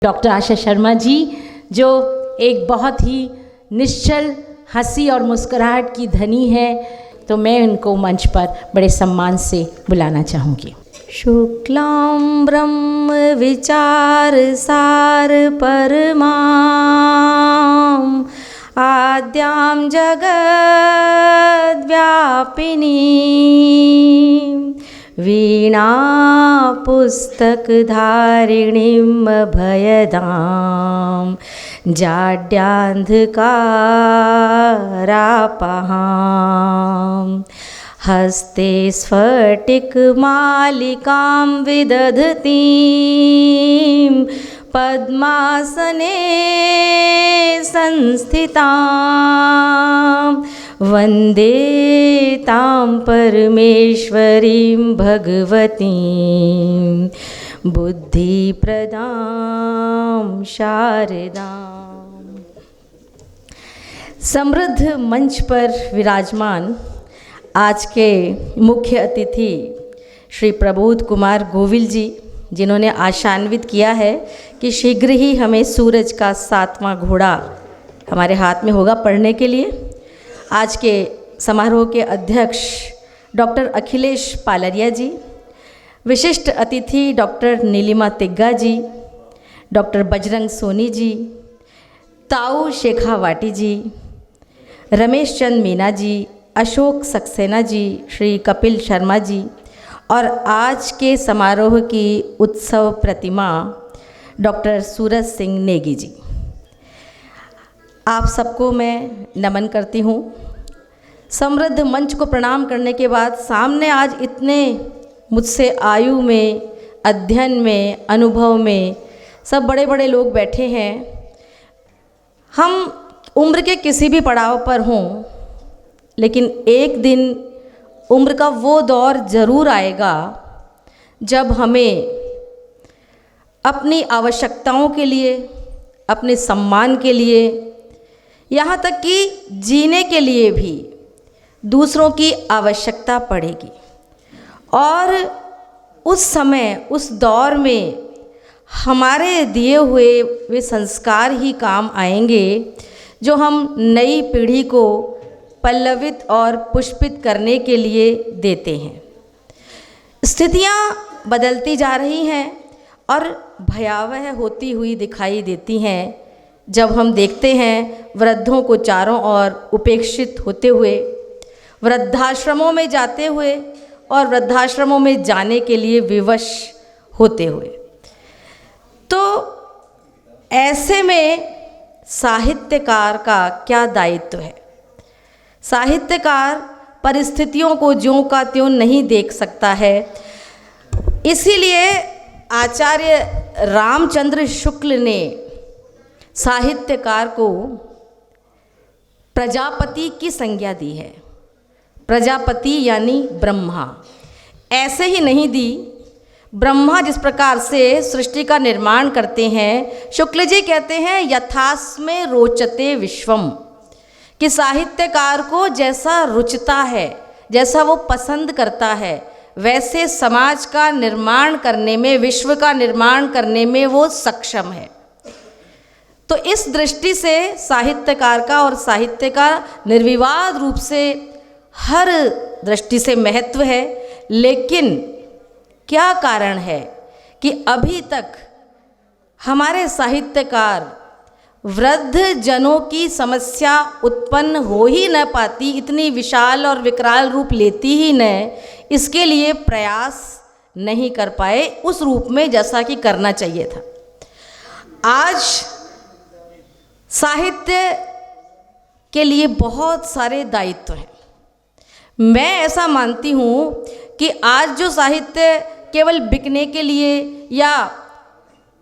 Doctor आशा शर्मा जी, जो एक बहुत ही निश्चल हंसी और मुस्कुराहट की धनी है, तो मैं उनको मंच पर बड़े सम्मान से बुलाना चाहूँगी। शुक्लां ब्रह्म विचार सार परमां आद्यां जगद्व्यापिनी वीणा पुस्तकधारिणीं भयदां जाड्यान्धकारापहां हस्ते स्फटिकमालिकां विदधतीं पद्मासने संस्थितां वन्दे तां परमेश्वरीं भगवतीं बुद्धिप्रदां शारदां। समृद्ध मंच पर विराजमान आज के मुख्य अतिथि श्री प्रबोध कुमार गोविल जी, जिन्होंने आशान्वित किया है कि शीघ्र ही हमें सूरज का 7वां घोड़ा हमारे हाथ में होगा पढ़ने के लिए। आज के समारोह के अध्यक्ष डॉक्टर अखिलेश पालरिया जी, विशिष्ट अतिथि डॉक्टर नीलिमा तिग्गा जी, डॉक्टर बजरंग सोनी जी, ताऊ शेखावाटी जी, रमेश चंद मीना जी, अशोक सक्सेना जी, श्री कपिल शर्मा जी और आज के समारोह की उत्सव प्रतिमा डॉक्टर सूरज सिंह नेगी जी, आप सबको मैं नमन करती हूँ। समृद्ध मंच को प्रणाम करने के बाद सामने आज इतने मुझसे आयु में, अध्ययन में, अनुभव में सब बड़े बड़े लोग बैठे हैं। हम उम्र के किसी भी पड़ाव पर हों, लेकिन एक दिन उम्र का वो दौर ज़रूर आएगा जब हमें अपनी आवश्यकताओं के लिए, अपने सम्मान के लिए, यहाँ तक कि जीने के लिए भी दूसरों की आवश्यकता पड़ेगी। और उस समय, उस दौर में हमारे दिए हुए वे संस्कार ही काम आएंगे जो हम नई पीढ़ी को पल्लवित और पुष्पित करने के लिए देते हैं। स्थितियाँ बदलती जा रही हैं और भयावह होती हुई दिखाई देती हैं जब हम देखते हैं वृद्धों को चारों ओर उपेक्षित होते हुए, वृद्धाश्रमों में जाते हुए और वृद्धाश्रमों में जाने के लिए विवश होते हुए। तो ऐसे में साहित्यकार का क्या दायित्व है? साहित्यकार परिस्थितियों को ज्यों का त्यों नहीं देख सकता है। इसीलिए आचार्य रामचंद्र शुक्ल ने साहित्यकार को प्रजापति की संज्ञा दी है। प्रजापति यानी ब्रह्मा। ऐसे ही नहीं दी, ब्रह्मा जिस प्रकार से सृष्टि का निर्माण करते हैं, शुक्ल जी कहते हैं यथास्मे रोचते विश्वम, कि साहित्यकार को जैसा रुचता है, जैसा वो पसंद करता है, वैसे समाज का निर्माण करने में, विश्व का निर्माण करने में वो सक्षम है। तो इस दृष्टि से साहित्यकार का और साहित्य का निर्विवाद रूप से हर दृष्टि से महत्व है। लेकिन क्या कारण है कि अभी तक हमारे साहित्यकार वृद्ध जनों की समस्या उत्पन्न हो ही न पाती, इतनी विशाल और विकराल रूप लेती ही न, इसके लिए प्रयास नहीं कर पाए उस रूप में जैसा कि करना चाहिए था। आज साहित्य के लिए बहुत सारे दायित्व हैं। मैं ऐसा मानती हूँ कि आज जो साहित्य केवल बिकने के लिए या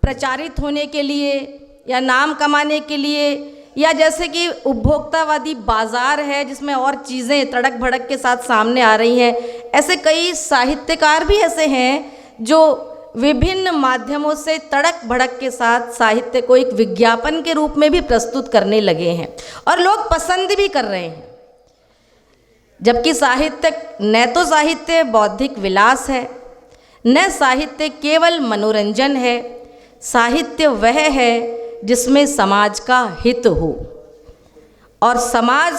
प्रचारित होने के लिए या नाम कमाने के लिए, या जैसे कि उपभोक्तावादी बाजार है जिसमें और चीज़ें तड़क भड़क के साथ सामने आ रही हैं, ऐसे कई साहित्यकार भी ऐसे हैं जो विभिन्न माध्यमों से तड़क भड़क के साथ साहित्य को एक विज्ञापन के रूप में भी प्रस्तुत करने लगे हैं और लोग पसंद भी कर रहे हैं। जबकि साहित्य न तो साहित्य बौद्धिक विलास है, न साहित्य केवल मनोरंजन है, साहित्य वह है जिसमें समाज का हित हो, और समाज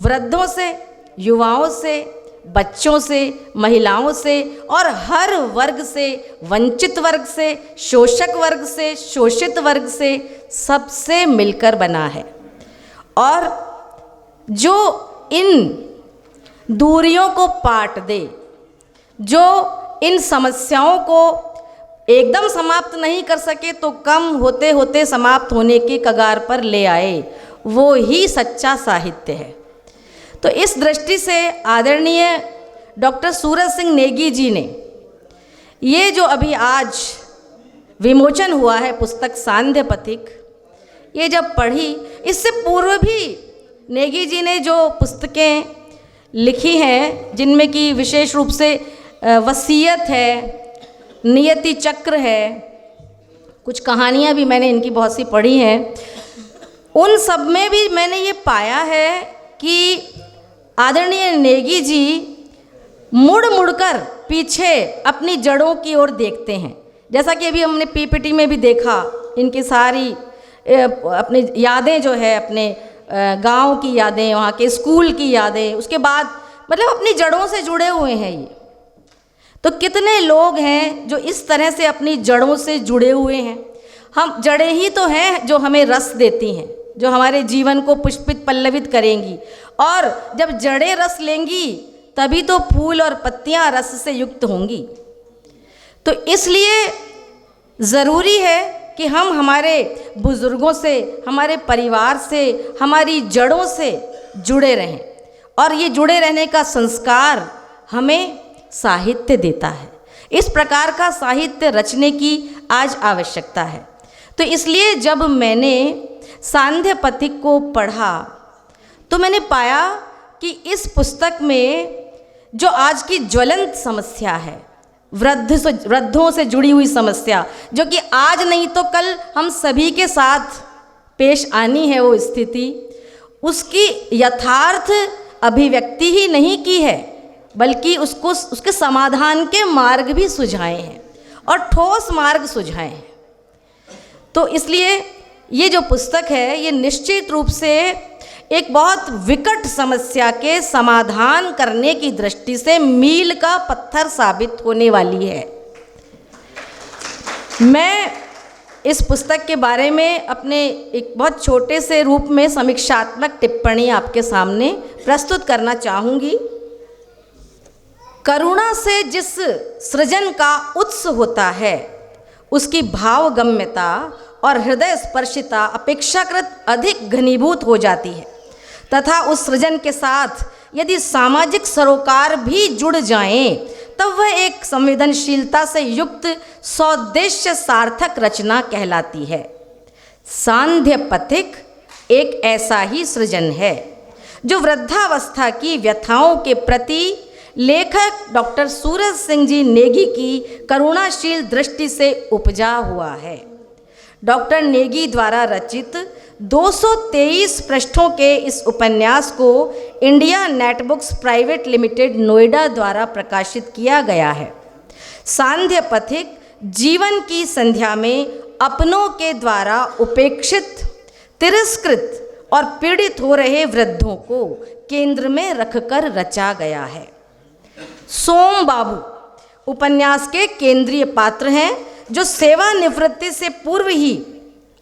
वृद्धों से, युवाओं से, बच्चों से, महिलाओं से और हर वर्ग से, वंचित वर्ग से, शोषक वर्ग से, शोषित वर्ग से, सबसे मिलकर बना है। और जो इन दूरियों को पाट दे, जो इन समस्याओं को एकदम समाप्त नहीं कर सके तो कम होते होते समाप्त होने की कगार पर ले आए, वो ही सच्चा साहित्य है। तो इस दृष्टि से आदरणीय डॉक्टर सूरज सिंह नेगी जी ने ये जो अभी आज विमोचन हुआ है पुस्तक सांध्य पथिक, ये जब पढ़ी, इससे पूर्व भी नेगी जी ने जो पुस्तकें लिखी हैं, जिनमें कि विशेष रूप से वसीयत है, नियति चक्र है, कुछ कहानियाँ भी मैंने इनकी बहुत सी पढ़ी हैं, उन सब में भी मैंने ये पाया है कि आदरणीय नेगी जी मुड़ मुड़कर पीछे अपनी जड़ों की ओर देखते हैं। जैसा कि अभी हमने पीपीटी में भी देखा, इनकी सारी अपनी यादें जो है, अपने गांव की यादें, वहाँ के स्कूल की यादें, उसके बाद मतलब अपनी जड़ों से जुड़े हुए हैं ये। तो कितने लोग हैं जो इस तरह से अपनी जड़ों से जुड़े हुए हैं। हम जड़ें ही तो हैं जो हमें रस देती हैं, जो हमारे जीवन को पुष्पित पल्लवित करेंगी, और जब जड़ें रस लेंगी तभी तो फूल और पत्तियां रस से युक्त होंगी। तो इसलिए ज़रूरी है कि हम हमारे बुज़ुर्गों से, हमारे परिवार से, हमारी जड़ों से जुड़े रहें, और ये जुड़े रहने का संस्कार हमें साहित्य देता है। इस प्रकार का साहित्य रचने की आज आवश्यकता है। तो इसलिए जब मैंने सांध्य पथिक को पढ़ा तो मैंने पाया कि इस पुस्तक में जो आज की ज्वलंत समस्या है, वृद्धों से जुड़ी हुई समस्या, जो कि आज नहीं तो कल हम सभी के साथ पेश आनी है, वो स्थिति, उसकी यथार्थ अभिव्यक्ति ही नहीं की है, बल्कि उसके समाधान के मार्ग भी सुझाए हैं और ठोस मार्ग सुझाए हैं। तो इसलिए ये जो पुस्तक है, ये निश्चित रूप से एक बहुत विकट समस्या के समाधान करने की दृष्टि से मील का पत्थर साबित होने वाली है। मैं इस पुस्तक के बारे में अपने एक बहुत छोटे से रूप में समीक्षात्मक टिप्पणी आपके सामने प्रस्तुत करना चाहूँगी। करुणा से जिस सृजन का उत्स होता है, उसकी भावगम्यता और हृदय स्पर्शिता अपेक्षाकृत अधिक घनीभूत हो जाती है, तथा उस सृजन के साथ यदि सामाजिक सरोकार भी जुड़ जाएं, तब वह एक संवेदनशीलता से युक्त सौद्देश्य सार्थक रचना कहलाती है। सांध्य पथिक एक ऐसा ही सृजन है जो वृद्धावस्था की व्यथाओं के प्रति लेखक डॉक्टर सूरज सिंह जी नेगी की करुणाशील दृष्टि से उपजा हुआ है। डॉक्टर नेगी द्वारा रचित 223 पृष्ठों के इस उपन्यास को India Netbooks private limited Noida द्वारा प्रकाशित किया गया है। सांध्य पथिक जीवन की संध्या में अपनों के द्वारा उपेक्षित, तिरस्कृत और पीड़ित हो रहे वृद्धों को केंद्र में रखकर रचा गया है। सोम बाबू उपन्यास के केंद्रीय पात्र हैं, जो सेवानिवृत्ति से पूर्व ही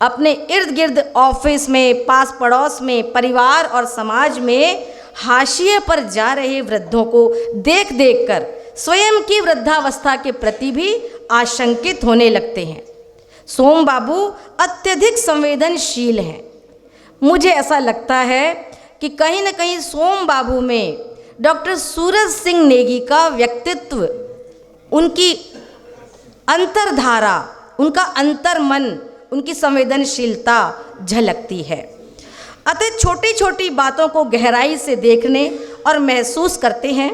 अपने इर्द गिर्द ऑफिस में, पास पड़ोस में, परिवार और समाज में हाशिए पर जा रहे वृद्धों को देख देख कर स्वयं की वृद्धावस्था के प्रति भी आशंकित होने लगते हैं। सोम बाबू अत्यधिक संवेदनशील हैं। मुझे ऐसा लगता है कि कहीं न कहीं सोम बाबू में डॉक्टर सूरज सिंह नेगी का व्यक्तित्व, उनकी अंतर्धारा, उनका अंतर्मन, उनकी संवेदनशीलता झलकती है। अतः छोटी छोटी बातों को गहराई से देखने और महसूस करते हैं।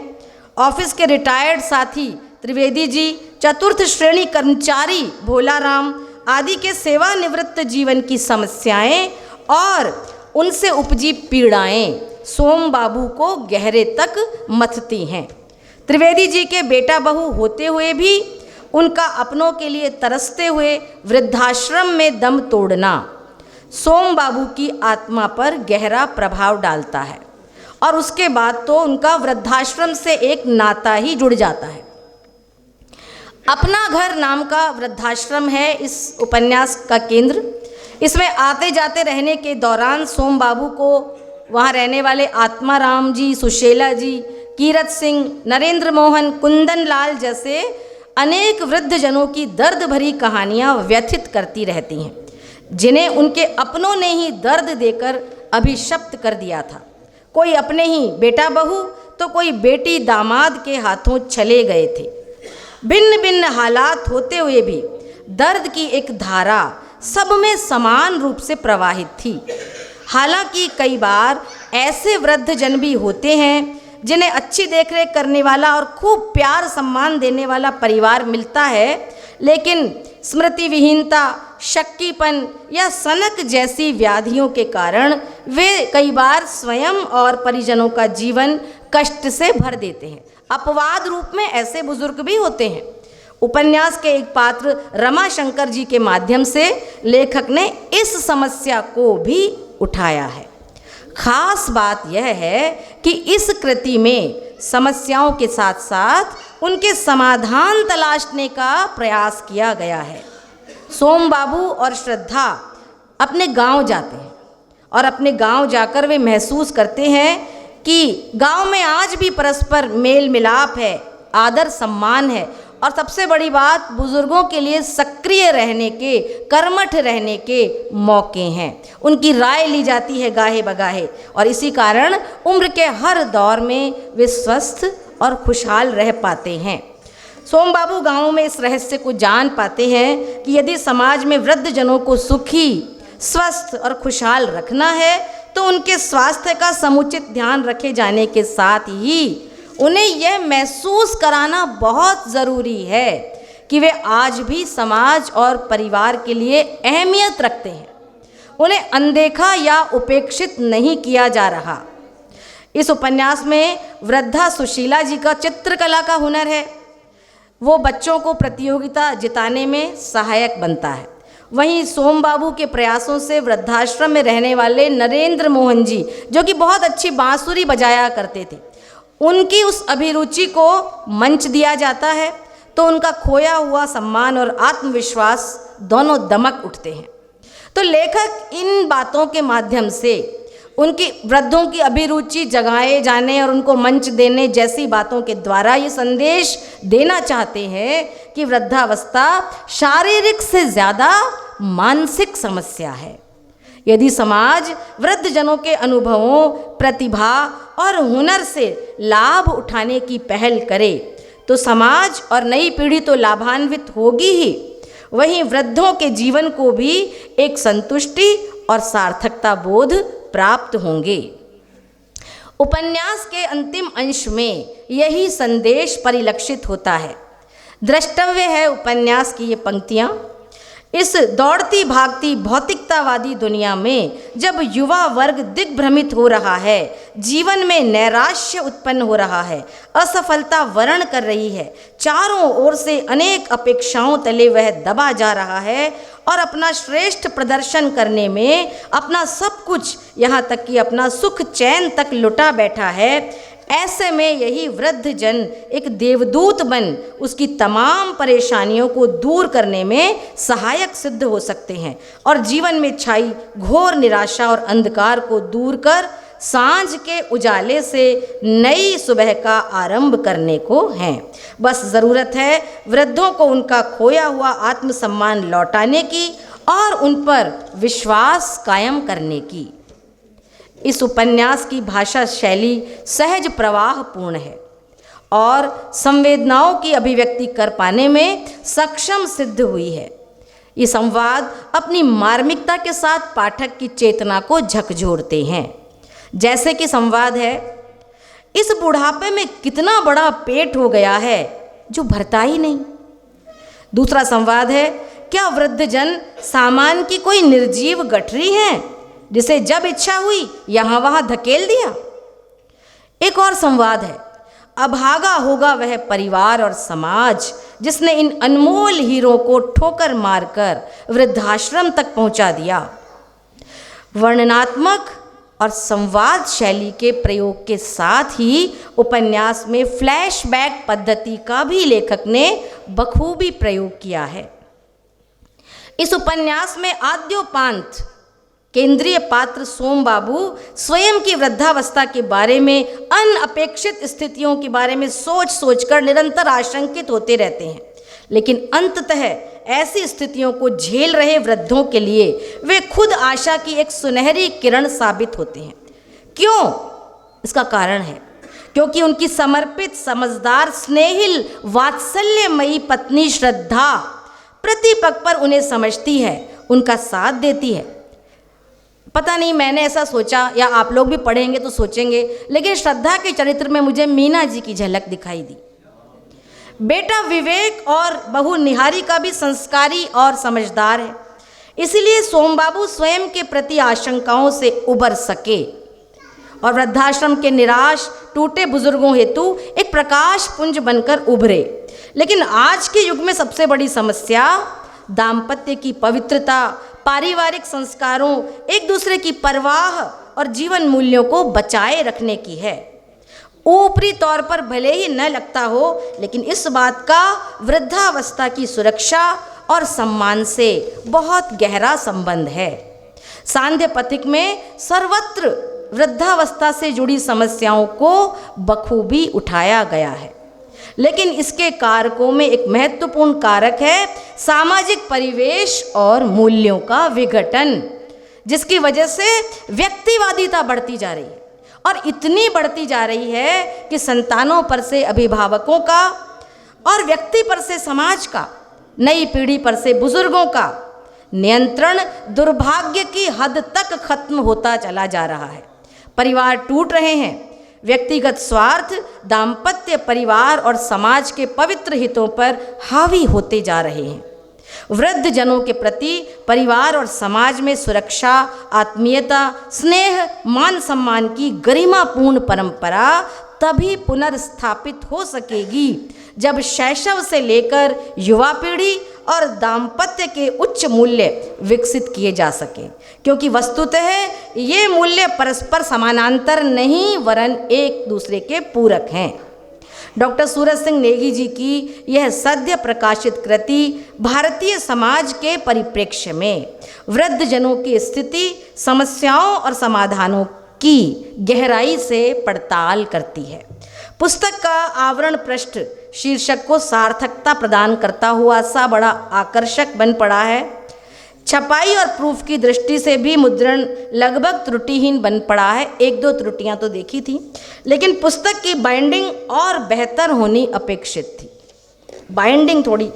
ऑफिस के रिटायर्ड साथी त्रिवेदी जी, चतुर्थ श्रेणी कर्मचारी भोलाराम आदि के सेवानिवृत्त जीवन की समस्याएं और उनसे उपजी पीड़ाएं सोम बाबू को गहरे तक मथती हैं। त्रिवेदी जी के बेटा बहू होते हुए भी उनका अपनों के लिए तरसते हुए वृद्धाश्रम में दम तोड़ना सोम बाबू की आत्मा पर गहरा प्रभाव डालता है और उसके बाद तो उनका वृद्धाश्रम से एक नाता ही जुड़ जाता है। अपना घर नाम का वृद्धाश्रम है इस उपन्यास का केंद्र। इसमें आते जाते रहने के दौरान सोम बाबू को वहाँ रहने वाले आत्माराम जी, सुशीला जी, कीरत सिंह, नरेंद्र मोहन, कुंदन लाल जैसे अनेक वृद्धजनों की दर्द भरी कहानियाँ व्यथित करती रहती हैं, जिन्हें उनके अपनों ने ही दर्द देकर अभिशप्त कर दिया था। कोई अपने ही बेटा बहू तो कोई बेटी दामाद के हाथों चले गए थे। भिन्न भिन्न हालात होते हुए भी दर्द की एक धारा सब में समान रूप से प्रवाहित थी। हालांकि कई बार ऐसे वृद्धजन भी होते हैं जिन्हें अच्छी देखरेख करने वाला और खूब प्यार सम्मान देने वाला परिवार मिलता है, लेकिन स्मृति विहीनता, शक्कीपन या सनक जैसी व्याधियों के कारण वे कई बार स्वयं और परिजनों का जीवन कष्ट से भर देते हैं। अपवाद रूप में ऐसे बुजुर्ग भी होते हैं। उपन्यास के एक पात्र रमाशंकर जी के माध्यम से लेखक ने इस समस्या को भी उठाया है। खास बात यह है कि इस कृति में समस्याओं के साथ साथ उनके समाधान तलाशने का प्रयास किया गया है। सोम बाबू और श्रद्धा अपने गांव जाते हैं और अपने गांव जाकर वे महसूस करते हैं कि गांव में आज भी परस्पर मेल मिलाप है, आदर सम्मान है और सबसे बड़ी बात बुजुर्गों के लिए सक्रिय रहने के, कर्मठ रहने के मौके हैं। उनकी राय ली जाती है गाहे बगाहे और इसी कारण उम्र के हर दौर में वे स्वस्थ और खुशहाल रह पाते हैं। सोम बाबू गाँव में इस रहस्य को जान पाते हैं कि यदि समाज में वृद्धजनों को सुखी, स्वस्थ और खुशहाल रखना है तो उनके स्वास्थ्य का समुचित ध्यान रखे जाने के साथ ही उन्हें यह महसूस कराना बहुत ज़रूरी है कि वे आज भी समाज और परिवार के लिए अहमियत रखते हैं। उन्हें अनदेखा या उपेक्षित नहीं किया जा रहा। इस उपन्यास में वृद्धा सुशीला जी का चित्रकला का हुनर है। वो बच्चों को प्रतियोगिता जिताने में सहायक बनता है। वहीं सोम बाबू के प्रयासों से वृद्धाश्रम में रहने वाले नरेंद्र मोहन जी, जो कि बहुत अच्छी बांसुरी बजाया करते थे, उनकी उस अभिरुचि को मंच दिया जाता है तो उनका खोया हुआ सम्मान और आत्मविश्वास दोनों दमक उठते हैं। तो लेखक इन बातों के माध्यम से उनकी वृद्धों की अभिरुचि जगाए जाने और उनको मंच देने जैसी बातों के द्वारा ये संदेश देना चाहते हैं कि वृद्धावस्था शारीरिक से ज़्यादा मानसिक समस्या है। यदि समाज वृद्धजनों के अनुभवों, प्रतिभा और हुनर से लाभ उठाने की पहल करे तो समाज और नई पीढ़ी तो लाभान्वित होगी ही, वहीं वृद्धों के जीवन को भी एक संतुष्टि और सार्थकता बोध प्राप्त होंगे। उपन्यास के अंतिम अंश में यही संदेश परिलक्षित होता है। द्रष्टव्य है उपन्यास की ये पंक्तियाँ। इस दौड़ती भागती भौतिकतावादी दुनिया में जब युवा वर्ग दिग्भ्रमित हो रहा है, जीवन में नैराश्य उत्पन्न हो रहा है, असफलता वर्ण कर रही है, चारों ओर से अनेक अपेक्षाओं तले वह दबा जा रहा है और अपना श्रेष्ठ प्रदर्शन करने में अपना सब कुछ, यहाँ तक कि अपना सुख चैन तक लुटा बैठा है, ऐसे में यही वृद्धजन एक देवदूत बन उसकी तमाम परेशानियों को दूर करने में सहायक सिद्ध हो सकते हैं और जीवन में छाई घोर निराशा और अंधकार को दूर कर सांझ के उजाले से नई सुबह का आरंभ करने को है। बस ज़रूरत है वृद्धों को उनका खोया हुआ आत्मसम्मान लौटाने की और उन पर विश्वास कायम करने की। इस उपन्यास की भाषा शैली सहज प्रवाह पूर्ण है और संवेदनाओं की अभिव्यक्ति कर पाने में सक्षम सिद्ध हुई है। ये संवाद अपनी मार्मिकता के साथ पाठक की चेतना को झकझोरते हैं। जैसे कि संवाद है, इस बुढ़ापे में कितना बड़ा पेट हो गया है जो भरता ही नहीं। दूसरा संवाद है, क्या वृद्धजन सामान की कोई निर्जीव गठरी है जिसे जब इच्छा हुई यहाँ वहाँ धकेल दिया। एक और संवाद है, अभागा होगा वह परिवार और समाज जिसने इन अनमोल हीरों को ठोकर मारकर वृद्धाश्रम तक पहुंचा दिया। वर्णनात्मक और संवाद शैली के प्रयोग के साथ ही उपन्यास में फ्लैशबैक पद्धति का भी लेखक ने बखूबी प्रयोग किया है। इस उपन्यास में आद्योपांत केंद्रीय पात्र सोम बाबू स्वयं की वृद्धावस्था के बारे में, अनअपेक्षित स्थितियों के बारे में सोच सोचकर निरंतर आशंकित होते रहते हैं, लेकिन अंततः ऐसी स्थितियों को झेल रहे वृद्धों के लिए वे खुद आशा की एक सुनहरी किरण साबित होते हैं। क्यों? इसका कारण है क्योंकि उनकी समर्पित, समझदार, स्नेहिल, वात्सल्यमयी पत्नी श्रद्धा प्रतिपक पर उन्हें समझती है, उनका साथ देती है। पता नहीं, मैंने ऐसा सोचा या आप लोग भी पढ़ेंगे तो सोचेंगे, लेकिन श्रद्धा के चरित्र में मुझे मीना जी की झलक दिखाई दी। बेटा विवेक और बहू निहारिका भी संस्कारी और समझदार है, इसीलिए सोमबाबू स्वयं के प्रति आशंकाओं से उबर सके और वृद्धाश्रम के निराश टूटे बुजुर्गों हेतु एक प्रकाश पुंज बनकर उभरे। लेकिन आज के युग में सबसे बड़ी समस्या दाम्पत्य की पवित्रता, पारिवारिक संस्कारों, एक दूसरे की परवाह और जीवन मूल्यों को बचाए रखने की है। ऊपरी तौर पर भले ही न लगता हो, लेकिन इस बात का वृद्धावस्था की सुरक्षा और सम्मान से बहुत गहरा संबंध है। सांध्य पथिक में सर्वत्र वृद्धावस्था से जुड़ी समस्याओं को बखूबी उठाया गया है, लेकिन इसके कारकों में एक महत्वपूर्ण कारक है सामाजिक परिवेश और मूल्यों का विघटन, जिसकी वजह से व्यक्तिवादिता बढ़ती जा रही है और इतनी बढ़ती जा रही है कि संतानों पर से अभिभावकों का और व्यक्ति पर से समाज का, नई पीढ़ी पर से बुजुर्गों का नियंत्रण दुर्भाग्य की हद तक खत्म होता चला जा रहा है। परिवार टूट रहे हैं, व्यक्तिगत स्वार्थ दाम्पत्य, परिवार और समाज के पवित्र हितों पर हावी होते जा रहे हैं। वृद्ध जनों के प्रति परिवार और समाज में सुरक्षा, आत्मीयता, स्नेह, मान सम्मान की गरिमापूर्ण परंपरा तभी पुनर्स्थापित हो सकेगी जब शैशव से लेकर युवा पीढ़ी और दाम्पत्य के उच्च मूल्य विकसित किए जा सकें, क्योंकि वस्तुतः ये मूल्य परस्पर समानांतर नहीं वरन एक दूसरे के पूरक हैं। डॉक्टर सूरज सिंह नेगी जी की यह सद्य प्रकाशित कृति भारतीय समाज के परिप्रेक्ष्य में वृद्ध जनों की स्थिति, समस्याओं और समाधानों की गहराई से पड़ताल करती है। पुस्तक का आवरण पृष्ठ शीर्षक को सार्थकता प्रदान करता हुआ सा बड़ा आकर्षक बन पड़ा है। छपाई और प्रूफ की दृष्टि से भी मुद्रण लगभग त्रुटिहीन बन पड़ा है। एक दो त्रुटियां तो देखी थी, लेकिन पुस्तक की बाइंडिंग और बेहतर होनी अपेक्षित थी। बाइंडिंग थोड़ी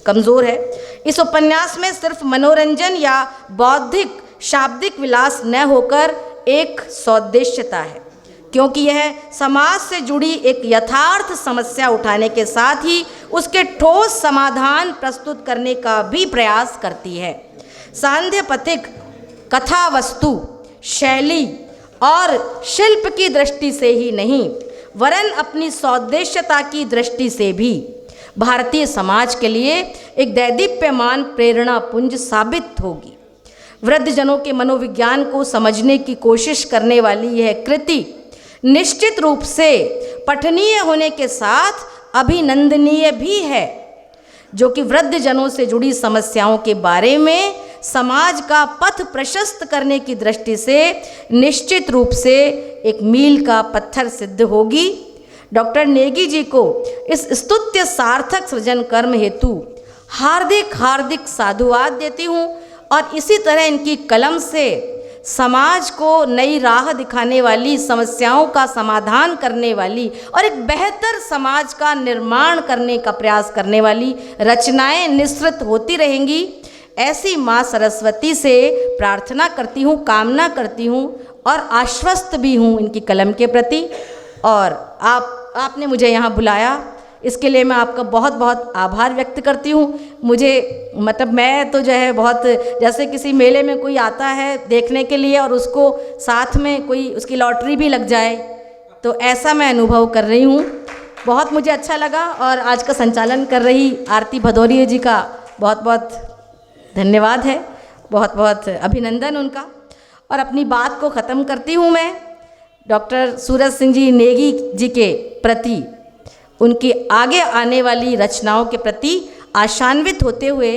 कमज़ोर है। इस उपन्यास में सिर्फ मनोरंजन या बौद्धिक शाब्दिक विलास न होकर एक सौदेश्यता है, क्योंकि यह समाज से जुड़ी एक यथार्थ समस्या उठाने के साथ ही उसके ठोस समाधान प्रस्तुत करने का भी प्रयास करती है। सांध्य पथिक कथा वस्तु, शैली और शिल्प की दृष्टि से ही नहीं वरन अपनी सौदेश्यता की दृष्टि से भी भारतीय समाज के लिए एक दैदीप्यमान प्रेरणा पुंज साबित होगी। वृद्धजनों के मनोविज्ञान को समझने की कोशिश करने वाली यह कृति निश्चित रूप से पठनीय होने के साथ अभिनंदनीय भी है, जो कि वृद्धजनों से जुड़ी समस्याओं के बारे में समाज का पथ प्रशस्त करने की दृष्टि से निश्चित रूप से एक मील का पत्थर सिद्ध होगी। डॉक्टर नेगी जी को इस स्तुत्य सार्थक सृजन कर्म हेतु हार्दिक हार्दिक साधुवाद देती हूँ और इसी तरह इनकी कलम से समाज को नई राह दिखाने वाली, समस्याओं का समाधान करने वाली और एक बेहतर समाज का निर्माण करने का प्रयास करने वाली रचनाएं निःसृत होती रहेंगी। ऐसी माँ सरस्वती से प्रार्थना करती हूँ, कामना करती हूँ और आश्वस्त भी हूँ इनकी कलम के प्रति। और आपने मुझे यहाँ बुलाया, इसके लिए मैं आपका बहुत बहुत आभार व्यक्त करती हूँ। मुझे मतलब मैं तो जो है बहुत, जैसे किसी मेले में कोई आता है देखने के लिए और उसको साथ में कोई उसकी लॉटरी भी लग जाए, तो ऐसा मैं अनुभव कर रही हूँ। बहुत मुझे अच्छा लगा और आज का संचालन कर रही आरती भदौरिया जी का बहुत बहुत धन्यवाद है, बहुत बहुत अभिनंदन उनका। और अपनी बात को ख़त्म करती हूँ मैं डॉक्टर सूरज सिंह जी नेगी जी के प्रति, उनकी आगे आने वाली रचनाओं के प्रति आशान्वित होते हुए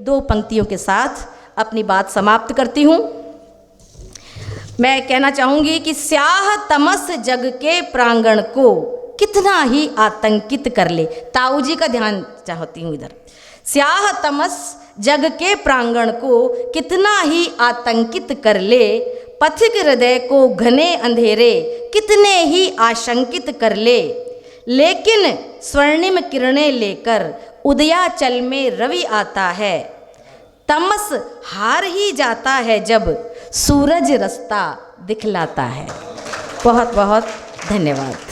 2 पंक्तियों के साथ अपनी बात समाप्त करती हूँ। मैं कहना चाहूँगी कि स्याह तमस जग के प्रांगण को कितना ही आतंकित कर ले। ताऊ जी का ध्यान चाहती हूँ इधर। स्याह तमस जग के प्रांगण को कितना ही आतंकित कर ले, पथिक हृदय को घने अंधेरे कितने ही आशंकित कर ले, लेकिन स्वर्णिम किरणें लेकर उदयाचल में रवि आता है, तमस हार ही जाता है जब सूरज रास्ता दिखलाता है। बहुत बहुत धन्यवाद।